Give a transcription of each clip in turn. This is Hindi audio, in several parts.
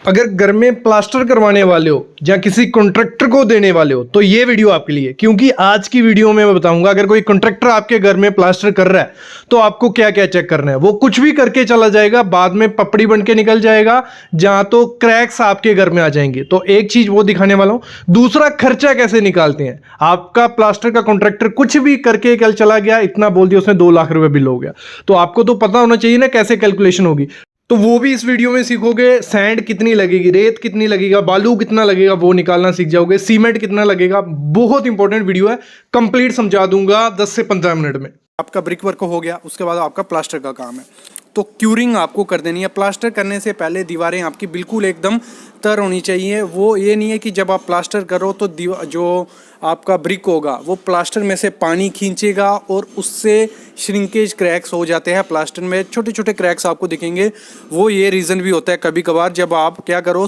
अगर घर में प्लास्टर करवाने वाले हो या किसी कॉन्ट्रैक्टर को देने वाले हो तो ये वीडियो आपके लिए, क्योंकि आज की वीडियो में मैं बताऊंगा अगर कोई कॉन्ट्रैक्टर आपके घर में प्लास्टर कर रहा है तो आपको क्या क्या चेक करना है। वो कुछ भी करके चला जाएगा, बाद में पपड़ी बन के निकल जाएगा, जहां तो क्रैक्स आपके घर में आ जाएंगे। तो एक चीज वो दिखाने वाला हूं। दूसरा, खर्चा कैसे निकालते हैं। आपका प्लास्टर का कॉन्ट्रैक्टर कुछ भी करके कल चला गया, इतना बोल दिया उसने, 2 लाख रुपए बिल हो गया, तो आपको तो पता होना चाहिए ना कैसे कैलकुलेशन होगी। तो वो भी इस वीडियो में सीखोगे। सैंड कितनी लगेगी, रेत कितनी लगेगा, बालू कितना लगेगा वो निकालना सीख जाओगे, सीमेंट कितना लगेगा। बहुत इंपॉर्टेंट वीडियो है, कंप्लीट समझा दूंगा 10 से 15 मिनट में। आपका ब्रिक वर्क हो गया, उसके बाद आपका प्लास्टर का काम है। तो क्यूरिंग आपको कर देनी है। प्लास्टर करने से पहले दीवारें आपकी बिल्कुल एकदम तर होनी चाहिए। वो ये नहीं है कि जब आप प्लास्टर करो तो जो आपका ब्रिक होगा वो प्लास्टर में से पानी खींचेगा और उससे श्रिंकेज क्रैक्स हो जाते हैं। प्लास्टर में छोटे छोटे क्रैक्स आपको दिखेंगे। वो ये रीज़न भी होता है कभी कभार, जब आप क्या करो,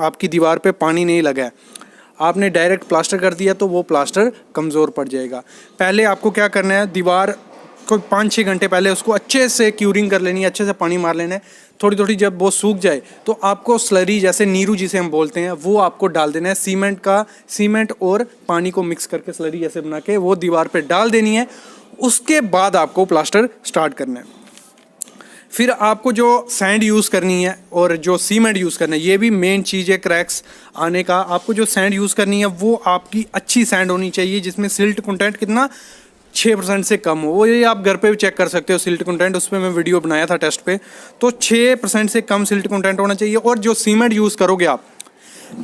आपकी दीवार पे पानी नहीं लगा है, आपने डायरेक्ट प्लास्टर कर दिया तो वो प्लास्टर कमज़ोर पड़ जाएगा। पहले आपको क्या करना है, दीवार को 5-6 घंटे पहले उसको अच्छे से क्यूरिंग कर लेनी है, अच्छे से पानी मार लेना है। थोड़ी थोड़ी जब वो सूख जाए तो आपको स्लरी, जैसे नीरू जिसे हम बोलते हैं, वो आपको डाल देना है। सीमेंट और पानी को मिक्स करके स्लरी जैसे बना के वो दीवार पे डाल देनी है। उसके बाद आपको प्लास्टर स्टार्ट करना है। फिर आपको जो सैंड यूज़ करनी है और जो सीमेंट यूज़ करना है, ये भी मेन चीज़ है क्रैक्स आने का। आपको जो सैंड यूज़ करनी है वो आपकी अच्छी सैंड होनी चाहिए, जिसमें सिल्ट कंटेंट कितना 6% से कम हो। वो ये आप घर पे भी चेक कर सकते हो सिल्ट कंटेंट, उस पर मैं वीडियो बनाया था टेस्ट पे। तो 6% से कम सिल्ट कंटेंट होना चाहिए। और जो सीमेंट यूज़ करोगे आप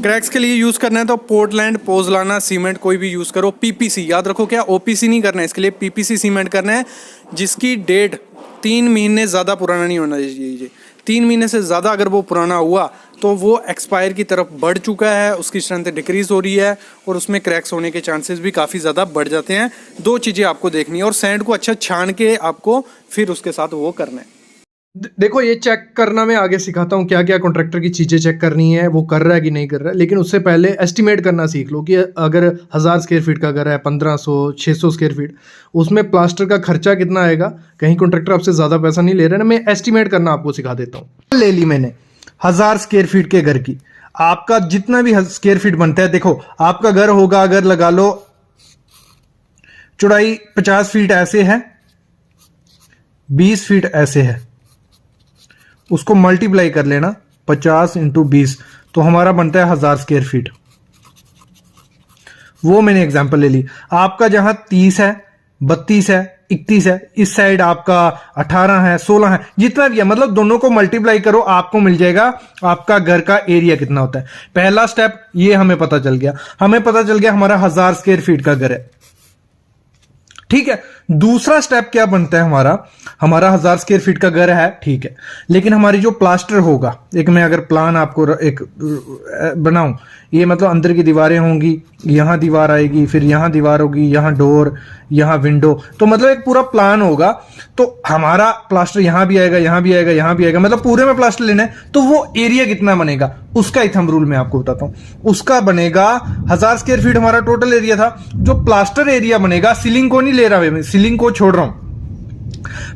क्रैक्स के लिए यूज़ करना है तो पोर्टलैंड, पोज़लाना सीमेंट कोई भी यूज़ करो। पीपीसी याद रखो, क्या ओपीसी नहीं करना है, इसके लिए पीपीसी सीमेंट करना है, जिसकी डेट 3 महीने ज़्यादा पुराना नहीं होना चाहिए। 3 महीने से ज़्यादा अगर वो पुराना हुआ तो वो एक्सपायर की तरफ बढ़ चुका है, उसकी स्ट्रेंथ डिक्रीज हो रही है और उसमें क्रैक्स होने के चांसेस भी काफ़ी ज़्यादा बढ़ जाते हैं। 2 चीज़ें आपको देखनी है और सैंड को अच्छा छान के आपको फिर उसके साथ वो करना है। देखो, ये चेक करना मैं आगे सिखाता हूँ, क्या क्या कॉन्ट्रैक्टर की चीज़ें चेक करनी है, वो कर रहा है कि नहीं कर रहा है। लेकिन उससे पहले एस्टिमेट करना सीख लो कि अगर 1000 स्क्वायर फीट का घर है, 1500 600 स्क्वायर फीट, उसमें प्लास्टर का खर्चा कितना आएगा। कहीं कॉन्ट्रैक्टर आपसे ज़्यादा पैसा नहीं ले रहा है ना, मैं एस्टिमेट करना आपको सिखा देता हूँ। ले ली मैंने 1000 स्क्वायर फीट के घर की। आपका जितना भी स्क्वायर फीट बनता है, देखो आपका घर होगा, अगर लगा लो चौड़ाई 50 फीट ऐसे है, 20 फीट ऐसे है, उसको मल्टीप्लाई कर लेना 50 × 20, तो हमारा बनता है 1000 स्क्वायर फीट। वो मैंने एग्जांपल ले ली। आपका जहां 30 है, 32 है, 31 है, इस साइड आपका 18 है, 16 है, जितना भी है, मतलब दोनों को मल्टीप्लाई करो, आपको मिल जाएगा आपका घर का एरिया कितना होता है। पहला स्टेप ये हमें पता चल गया। हमारा 1000 स्क्वायर फीट का घर है, ठीक है। दूसरा स्टेप क्या बनता है, हमारा 1000 स्क्वायर फीट का घर है, ठीक है, लेकिन हमारी जो प्लास्टर होगा, एक मैं अगर प्लान आपको एक बनाऊं, ये मतलब अंदर की दीवारें होंगी, यहां दीवार आएगी, फिर यहां दीवार होगी, यहां डोर, यहां विंडो, तो मतलब एक पूरा प्लान होगा। तो हमारा प्लास्टर यहां भी आएगा, यहां भी आएगा, यहां भी आएगा, मतलब पूरे में प्लास्टर लेना है। तो वो एरिया कितना बनेगा, उसका ही थंब रूल मैं आपको बताता हूं। उसका बनेगा 1000 स्क्वायर फीट हमारा टोटल एरिया था। जो प्लास्टर एरिया बनेगा, सीलिंग को नहीं ले रहा मैं, सीलिंग को छोड़ रहा हूं,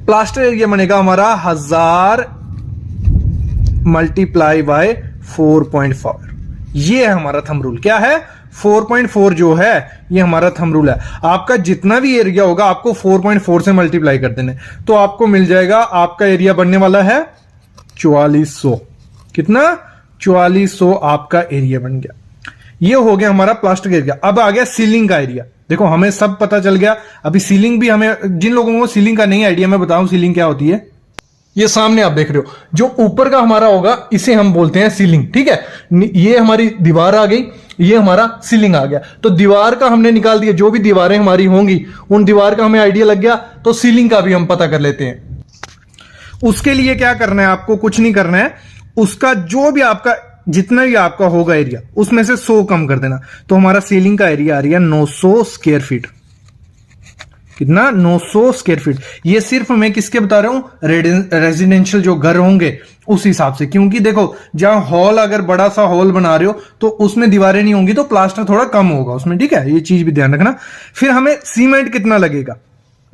प्लास्टर एरिया बनेगा हमारा 1000 मल्टीप्लाई बाय 4.4। ये है हमारा थंब रूल। क्या है, 4.4 जो है ये हमारा थंब रूल है। आपका जितना भी एरिया होगा आपको 4.4 से मल्टीप्लाई कर देने, तो आपको मिल जाएगा, आपका एरिया बनने वाला है 4400। कितना, 4400 आपका एरिया बन गया। ये हो गया हमारा प्लास्टर एरिया। अब आ गया सीलिंग का एरिया। देखो हमें सब पता चल गया। अभी सीलिंग भी, हमें जिन लोगों को सीलिंग का नहीं आइडिया, मैं बताऊं सीलिंग क्या होती है। ये सामने आप देख रहे हो, जो ऊपर का हमारा होगा इसे हम बोलते हैं सीलिंग, ठीक है। ये हमारी दीवार आ गई, ये हमारा सीलिंग आ गया। तो दीवार का हमने निकाल दिया, जो भी दीवारें हमारी होंगी उन दीवार का हमें आइडिया लग गया, तो सीलिंग का भी हम पता कर लेते हैं। उसके लिए क्या करना है, आपको कुछ नहीं करना है। उसका जो भी आपका, जितना भी आपका होगा एरिया, उसमें से 100 कम कर देना। तो हमारा सीलिंग का एरिया आ रही है 900 स्क्वायर फीट। कितना, 900 स्क्वायर फीट। ये सिर्फ मैं किसके बता रहा हूं, रेजिडेंशियल जो घर होंगे उस हिसाब से। क्योंकि देखो जहां हॉल, अगर बड़ा सा हॉल बना रहे हो तो उसमें दीवारें नहीं होंगी, तो प्लास्टर थोड़ा कम होगा उसमें, ठीक है। ये चीज भी ध्यान रखना। फिर हमें सीमेंट कितना लगेगा,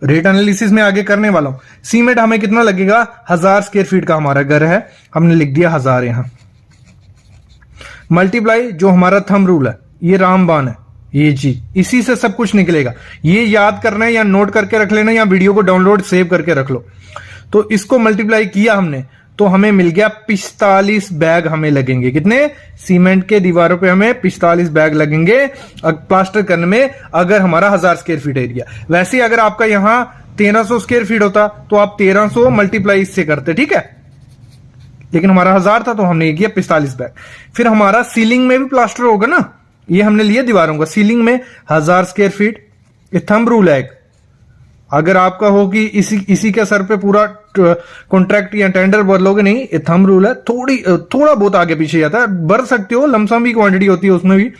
रेट एनालिसिस में आगे करने वाला हूं। सीमेंट हमें कितना लगेगा, 1000 स्क्वायर फीट का हमारा घर है, हमने लिख दिया 1000 यहां। मल्टीप्लाई जो हमारा थंब रूल है, ये रामबाण है, ये चीज इसी से सब कुछ निकलेगा। ये याद करना है या नोट करके रख लेना या वीडियो को डाउनलोड सेव करके रख लो। तो इसको मल्टीप्लाई किया हमने तो हमें मिल गया 45 बैग हमें लगेंगे। कितने? सीमेंट के दीवारों पे हमें 45 बैग लगेंगे प्लास्टर करने में, अगर हमारा 1000 स्क्वायर फीट एरिया। वैसे अगर आपका यहां 1300 स्क्वायर फीट होता तो आप 1300 मल्टीप्लाई इससे करते, ठीक है। लेकिन हमारा 1000 था तो हमने ये किया 45 बैग। फिर हमारा सीलिंग में भी प्लास्टर होगा ना, ये हमने लिया दीवारों का, सीलिंग में 1000 स्क्वायर फीट। ये थंब रूल है एक। अगर आपका हो कि इसी के सर पे पूरा कॉन्ट्रैक्ट या टेंडर भर लोगे, नहीं, ये थंब रूल है। थोड़ा बहुत आगे पीछे जाता है, भर सकते हो, लमसम भी क्वांटिटी होती है उसमें भी।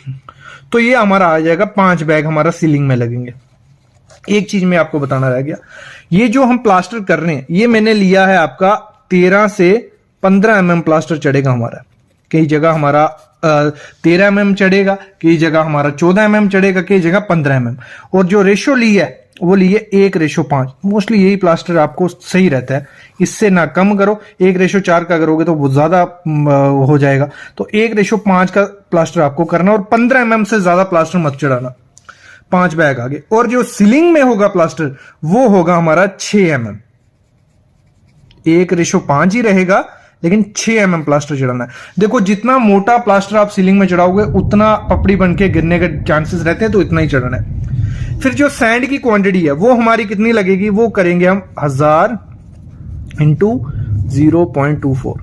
तो ये हमारा आ जाएगा 5 बैग हमारा सीलिंग में लगेंगे। एक चीज मैं आपको बताना रह गया, ये जो हम प्लास्टर कर रहे हैं ये मैंने लिया है आपका 13 से 15 mm प्लास्टर चढ़ेगा हमारा। कई जगह हमारा 13 mm चढ़ेगा, कई जगह हमारा 14 mm चढ़ेगा, कई जगह 15 mm। और जो रेशो ली है वो लिए 1:5। मोस्टली यही प्लास्टर आपको सही रहता है, इससे ना कम करो। 1:4 का करोगे तो बहुत ज्यादा हो जाएगा। तो 1:5 का प्लास्टर आपको करना और 15 mm से ज्यादा प्लास्टर मत चढ़ाना। 5 बैग आगे। और जो सीलिंग में होगा प्लास्टर वो होगा हमारा 6 mm। 1:5 ही रहेगा लेकिन 6 mm प्लास्टर चढ़ाना है। देखो जितना मोटा प्लास्टर आप सीलिंग में चढ़ाओगे उतना पपड़ी बन के गिरने के चांसेस रहते हैं, तो इतना ही चढ़ाना है। फिर जो सैंड की क्वांटिटी है वो हमारी कितनी लगेगी, वो करेंगे हम 1000 इंटू 0.24।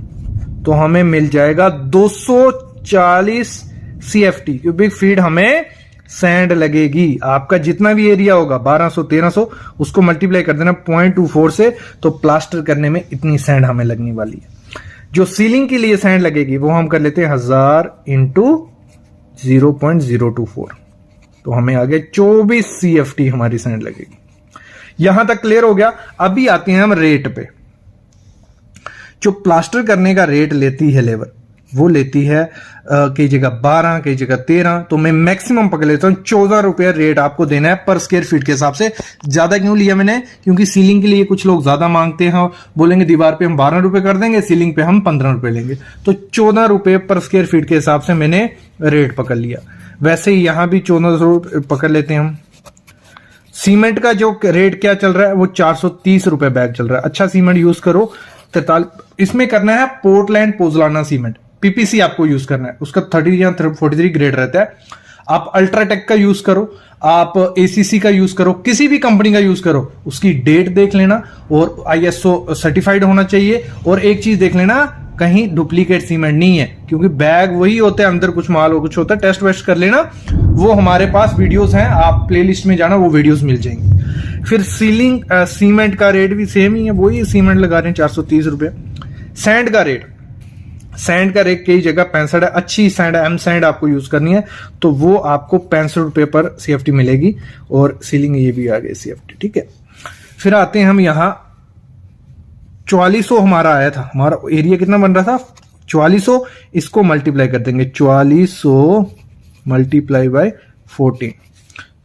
तो हमें मिल जाएगा 240 CFT क्यूबिक फीट हमें सैंड लगेगी। आपका जितना भी एरिया होगा 1200 1300 उसको मल्टीप्लाई कर देना 0.24 से, तो प्लास्टर करने में इतनी सैंड हमें लगने वाली है। जो सीलिंग के लिए सैंड लगेगी वो हम कर लेते हैं 1000 इंटू 0.024। तो हमें आगे 24 CFT हमारी सैंड लगेगी। यहां तक क्लियर हो गया। अभी आते हैं हम रेट पे। जो प्लास्टर करने का रेट लेती है लेबर, वो लेती है कई जगह 12, कई जगह 13। तो मैं मैक्सिमम पकड़ लेता हूं 14 रुपये रेट आपको देना है पर स्क्वायर फीट के हिसाब से। ज्यादा क्यों लिया मैंने, क्योंकि सीलिंग के लिए कुछ लोग ज्यादा मांगते हैं, बोलेंगे दीवार पे हम 12 रुपए कर देंगे, सीलिंग पे हम 15 रुपए लेंगे। तो 14 रुपए पर स्क्वायर फीट के हिसाब से मैंने रेट पकड़ लिया। वैसे ही यहां भी 1400 पकड़ लेते हैं हम। सीमेंट का जो रेट क्या चल रहा है वो 430 रुपए बैग चल रहा है। अच्छा सीमेंट यूज करो। 43 इसमें करना है पोर्टलैंड पोजलाना सीमेंट, पीपीसी आपको यूज करना है। उसका 30 या 43 ग्रेड रहता है। आप अल्ट्राटेक का यूज करो, आप एसीसी का यूज करो, किसी भी कंपनी का यूज करो। उसकी डेट देख लेना और ISO सर्टिफाइड होना चाहिए। और एक चीज देख लेना कहीं डुप्लीकेट सीमेंट नहीं है, क्योंकि बैग वही होते हैं, अंदर कुछ माल हो कुछ होता है। टेस्ट वेस्ट कर लेना, वो हमारे पास वीडियोस हैं, आप प्लेलिस्ट में जाना वो वीडियोस मिल जाएंगी। फिर सीलिंग सीमेंट का रेट भी सेम ही है, वही सीमेंट लगा रहे हैं 430 रुपए। सैंड का रेट, सैंड का रेट कई जगह 65 है। अच्छी सैंड एम सैंड आपको यूज करनी है तो वो आपको 65 रुपए पर CFT मिलेगी। और सीलिंग ये भी आ गई CFT, ठीक है। फिर आते हैं हम यहाँ 4400 हमारा आया था। हमारा एरिया कितना बन रहा था 4400, इसको मल्टीप्लाई कर देंगे 4400 मल्टीप्लाई बाय 14।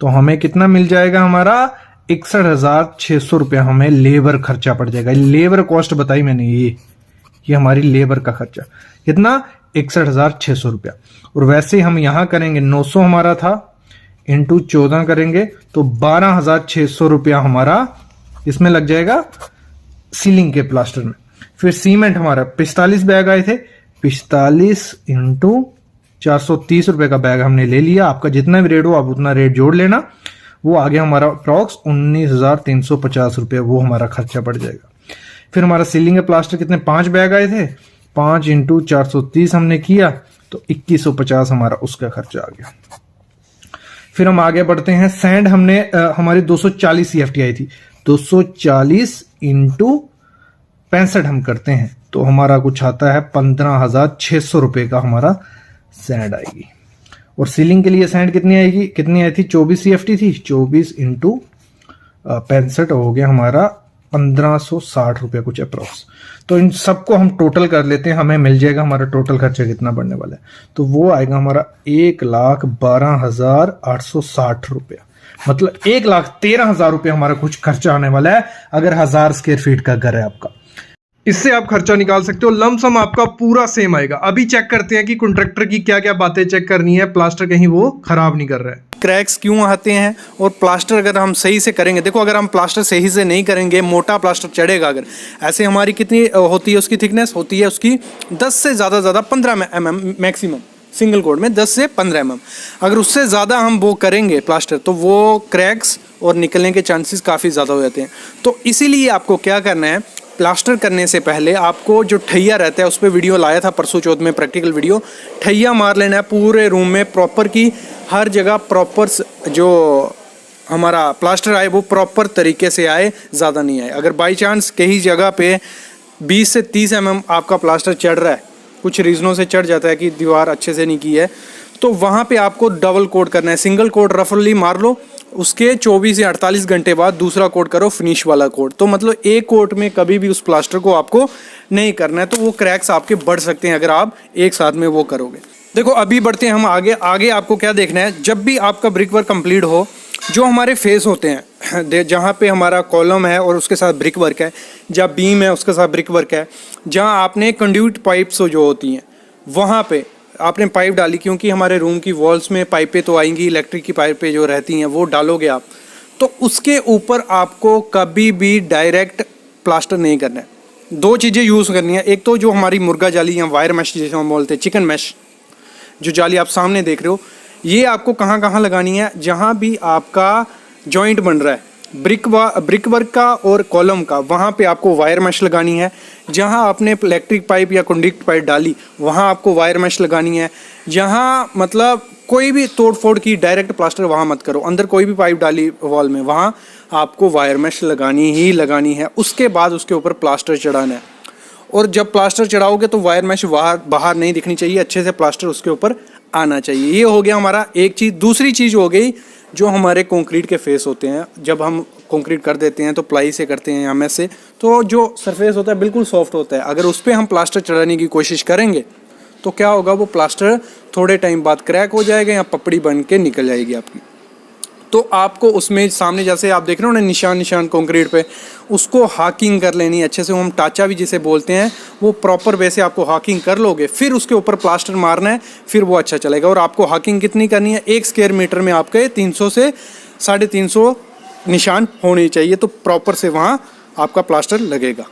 तो हमें कितना मिल जाएगा, हमारा 61,600 रुपया हमें लेबर खर्चा पड़ जाएगा। लेबर कॉस्ट बताई मैंने, ये हमारी लेबर का खर्चा कितना 61,600 रुपया। और वैसे हम यहां करेंगे 900 हमारा था इंटू 14 करेंगे तो 12,600 रुपया हमारा इसमें लग जाएगा सीलिंग के प्लास्टर में। फिर सीमेंट हमारा 45 बैग आए थे, 45 इंटू 430 रुपए का बैग हमने ले लिया। आपका जितना भी रेट हो आप उतना रेट जोड़ लेना। वो आगे हमारा अप्रॉक्स 19,350 रुपये वो हमारा खर्चा पड़ जाएगा। फिर हमारा सीलिंग के प्लास्टर कितने 5 बैग आए थे, 5 इंटू 430 हमने किया तो 2150 हमारा उसका खर्चा आ गया। फिर हम आगे बढ़ते हैं। सैंड हमने हमारी 240 CFT आई थी, 240 इंटू 65 हम करते हैं तो हमारा कुछ आता है 15,600 रुपए का हमारा सैंड आएगी। और सीलिंग के लिए सैंड कितनी आएगी, कितनी आई थी 24 CFT थी, 24 इंटू 65 हो गया हमारा 1560 रुपया कुछ अप्रोक्स। तो इन सबको हम टोटल कर लेते हैं, हमें मिल जाएगा हमारा टोटल खर्चा कितना बढ़ने वाला है। तो वो आएगा हमारा 1,12,860 रुपया। मतलब 1,13,000 रुपया हमारा कुछ खर्चा आने वाला है अगर 1000 स्क्वायर फीट का घर है आपका। इससे आप खर्चा निकाल सकते हो। लमसम आपका पूरा सेम आएगा। अभी चेक करते हैं कि कॉन्ट्रैक्टर की क्या क्या बातें चेक करनी है, प्लास्टर कहीं वो खराब नहीं कर रहा है। क्रैक्स क्यों आते हैं और प्लास्टर अगर हम सही से करेंगे, देखो अगर हम प्लास्टर सही से नहीं करेंगे, मोटा प्लास्टर चढ़ेगा अगर, ऐसे हमारी कितनी होती है उसकी थिकनेस होती है उसकी 10 से ज़्यादा 15 mm मैक्सिमम, सिंगल कोड में 10 से 15 mm। अगर उससे ज़्यादा हम वो करेंगे प्लास्टर तो वो क्रैक्स और निकलने के चांसेस काफ़ी ज़्यादा हो जाते हैं। तो इसीलिए आपको क्या करना है, प्लास्टर करने से पहले आपको जो ठैया रहता है, उस पर वीडियो लाया था परसों चौथ में, प्रैक्टिकल वीडियो, ठैया मार लेना है पूरे रूम में प्रॉपर की, हर जगह प्रॉपर जो हमारा प्लास्टर आए वो प्रॉपर तरीके से आए, ज़्यादा नहीं आए। अगर बाई चांस कहीं जगह पे 20 से 30 mm आपका प्लास्टर चढ़ रहा है, कुछ रीज़नों से चढ़ जाता है कि दीवार अच्छे से नहीं की है, तो वहाँ पे आपको डबल कोट करना है। सिंगल कोट रफली मार लो, उसके 24 या 48 घंटे बाद दूसरा कोट करो, फिनिश वाला कोट। तो मतलब एक कोट में कभी भी उस प्लास्टर को आपको नहीं करना है, तो वो क्रैक्स आपके बढ़ सकते हैं अगर आप एक साथ में वो करोगे। देखो अभी बढ़ते हैं हम आगे। आगे आपको क्या देखना है, जब भी आपका ब्रिक वर्क कंप्लीट हो, जो हमारे फेस होते हैं, जहाँ पे हमारा कॉलम है और उसके साथ ब्रिक वर्क है, जहाँ बीम है उसके साथ ब्रिक वर्क है, जहाँ आपने कंड्यूट पाइप्स जो होती हैं वहाँ पे आपने पाइप डाली, क्योंकि हमारे रूम की वॉल्स में पाइपें तो आएंगी, इलेक्ट्रिक की पाइपें जो रहती हैं वो डालोगे आप, तो उसके ऊपर आपको कभी भी डायरेक्ट प्लास्टर नहीं करना है। दो चीज़ें यूज़ करनी है, एक तो जो हमारी मुर्गा जाली या वायर मैश जैसे हम बोलते हैं, चिकन मैश, जो जाली आप सामने देख रहे हो, ये आपको कहाँ कहाँ लगानी है, जहाँ भी आपका जॉइंट बन रहा है ब्रिक वर्क का और कॉलम का, वहाँ पे आपको वायर मैश लगानी है। जहाँ आपने इलेक्ट्रिक पाइप या कंडक्ट पाइप डाली वहाँ आपको वायर मैश लगानी है। जहाँ मतलब कोई भी तोड़ फोड़ की डायरेक्ट प्लास्टर वहाँ मत करो, अंदर कोई भी पाइप डाली वॉल में वहाँ आपको वायर मैश लगानी ही लगानी है। उसके बाद उसके ऊपर प्लास्टर चढ़ाना है, और जब प्लास्टर चढ़ाओगे तो वायर मैश बाहर नहीं दिखनी चाहिए, अच्छे से प्लास्टर उसके ऊपर आना चाहिए। ये हो गया हमारा एक चीज़। दूसरी चीज़ हो गई जो हमारे कंक्रीट के फेस होते हैं, जब हम कंक्रीट कर देते हैं तो प्लाई से करते हैं या मैश से, तो जो सरफेस होता है बिल्कुल सॉफ्ट होता है। अगर उस पर हम प्लास्टर चढ़ाने की कोशिश करेंगे तो क्या होगा, वो प्लास्टर थोड़े टाइम बाद क्रैक हो जाएगा या पपड़ी बन के निकल जाएगी आपकी। तो आपको उसमें सामने जैसे आप देख रहे हो ना निशान कंक्रीट पे, उसको हाकिंग कर लेनी है अच्छे से, हम टाचा भी जिसे बोलते हैं, वो प्रॉपर वे से आपको हाकिंग कर लोगे, फिर उसके ऊपर प्लास्टर मारना है, फिर वो अच्छा चलेगा। और आपको हाकिंग कितनी करनी है, 1 स्क्वायर मीटर में आपके 300 से 350 निशान होने चाहिए, तो प्रॉपर से वहाँ आपका प्लास्टर लगेगा।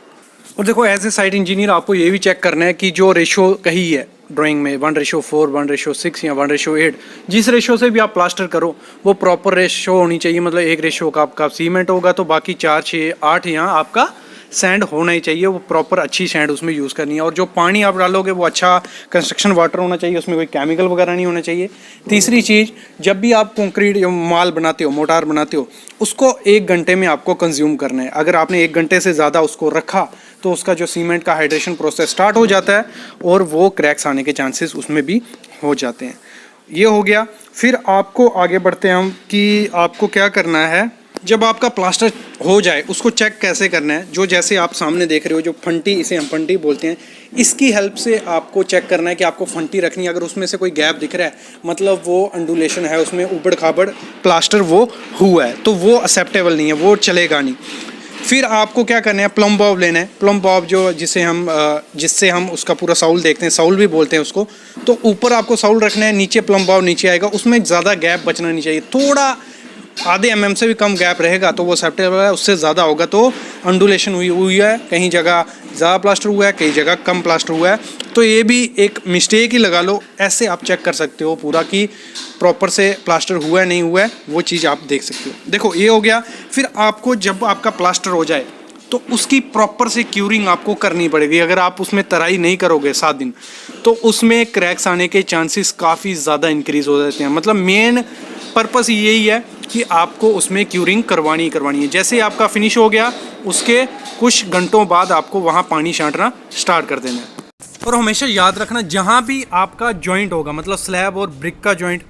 और देखो एज ए साइट इंजीनियर आपको ये भी चेक करना है कि जो रेशो कही है ड्राइंग में 1:4, 1:6 या 1:8, जिस रेशो से भी आप प्लास्टर करो वो प्रॉपर रेशो होनी चाहिए। मतलब एक रेशो का आपका सीमेंट होगा तो बाकी 4, 6, 8 यहाँ आपका सैंड होना ही चाहिए, वो प्रॉपर अच्छी सैंड उसमें यूज़ करनी है। और जो पानी आप डालोगे वो अच्छा कंस्ट्रक्शन वाटर होना चाहिए, उसमें कोई केमिकल वगैरह नहीं होना चाहिए। तीसरी चीज़, जब भी आप कंक्रीट माल बनाते हो, मोटार बनाते हो, उसको 1 घंटे में आपको कंज्यूम करना है। अगर आपने 1 घंटे से ज़्यादा उसको रखा तो उसका जो सीमेंट का हाइड्रेशन प्रोसेस स्टार्ट हो जाता है और वो क्रैक्स आने के चांसेस उसमें भी हो जाते हैं। ये हो गया। फिर आपको आगे बढ़ते हैं हम कि आपको क्या करना है। जब आपका प्लास्टर हो जाए उसको चेक कैसे करना है, जो जैसे आप सामने देख रहे हो, जो फंटी, इसे हम फंटी बोलते हैं, इसकी हेल्प से आपको चेक करना है कि आपको फंटी रखनी है। अगर उसमें से कोई गैप दिख रहा है मतलब वो अंडुलेशन है, उसमें उबड़ खाबड़ प्लास्टर वो हुआ है, तो वो एक्सेप्टेबल नहीं है, वो चलेगा नहीं। फिर आपको क्या करना है, प्लम बॉब लेना है। प्लम बॉब जो जिससे हम उसका पूरा साउल देखते हैं, साउल भी बोलते हैं उसको, तो ऊपर आपको साउल रखना है, नीचे प्लम बॉब नीचे आएगा, उसमें ज़्यादा गैप बचना नहीं चाहिए। थोड़ा आधे mm से भी कम गैप रहेगा तो वो एक्सेप्टेबल है, उससे ज़्यादा होगा तो अंडुलेशन हुई है, कहीं जगह ज़्यादा प्लास्टर हुआ है, कहीं जगह कम प्लास्टर हुआ है, तो ये भी एक मिस्टेक ही लगा लो। ऐसे आप चेक कर सकते हो पूरा कि प्रॉपर से प्लास्टर हुआ है नहीं हुआ है, वो चीज़ आप देख सकते हो। देखो ये हो गया। फिर आपको जब आपका प्लास्टर हो जाए तो उसकी प्रॉपर से क्यूरिंग आपको करनी पड़ेगी। अगर आप उसमें तराई नहीं करोगे 7 दिन तो उसमें क्रैक्स आने के चांसेस काफ़ी ज़्यादा इंक्रीज़ हो जाते हैं। मतलब मेन पर्पस यही है कि आपको उसमें क्यूरिंग करवानी है। जैसे आपका फिनिश हो गया उसके कुछ घंटों बाद आपको वहाँ पानी छांटना स्टार्ट कर देना है। और हमेशा याद रखना, जहाँ भी आपका जॉइंट होगा, मतलब स्लैब और ब्रिक का जॉइंट,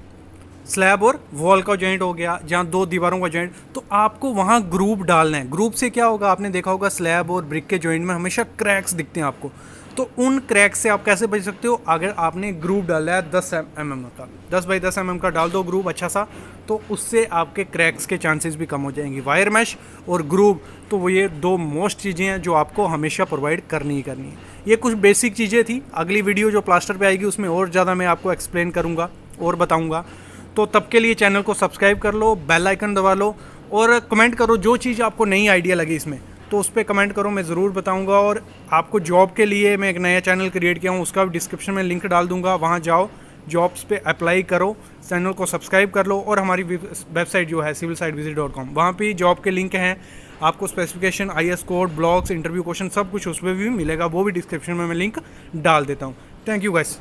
स्लैब और वॉल का जॉइंट हो गया, जहाँ 2 दीवारों का जॉइंट, तो आपको वहाँ ग्रुप डालना है। ग्रुप से क्या होगा, आपने देखा होगा स्लैब और ब्रिक के जॉइंट में हमेशा क्रैक्स दिखते हैं आपको, तो उन क्रैक से आप कैसे बच सकते हो? अगर आपने ग्रूव डाला है 10 mm का, 10 बाई 10 mm का डाल दो ग्रूव अच्छा सा, तो उससे आपके क्रैक्स के चांसेस भी कम हो जाएंगे। वायर मैश और ग्रूव, तो वो ये दो मोस्ट चीज़ें हैं जो आपको हमेशा प्रोवाइड करनी ही करनी है। ये कुछ बेसिक चीज़ें थी। अगली वीडियो जो प्लास्टर पे आएगी उसमें और ज़्यादा मैं आपको एक्सप्लेन करूँगा और बताऊँगा। तो तब के लिए चैनल को सब्सक्राइब कर लो, बेल आइकन दबा लो और कमेंट करो जो चीज़ आपको नई आइडिया लगी इसमें, तो उस पर कमेंट करो, मैं ज़रूर बताऊंगा। और आपको जॉब के लिए मैं एक नया चैनल क्रिएट किया हूँ, उसका भी डिस्क्रिप्शन में लिंक डाल दूंगा, वहाँ जाओ, जॉब्स पे अप्लाई करो, चैनल को सब्सक्राइब कर लो। और हमारी वेबसाइट जो है civilsitevisit.com, वहाँ पे जॉब के लिंक हैं। आपको specification, IS code, blogs, interview question सब कुछ उस पर भी मिलेगा, वो भी डिस्क्रिप्शन में मैं लिंक डाल देता हूँ। Thank you guys.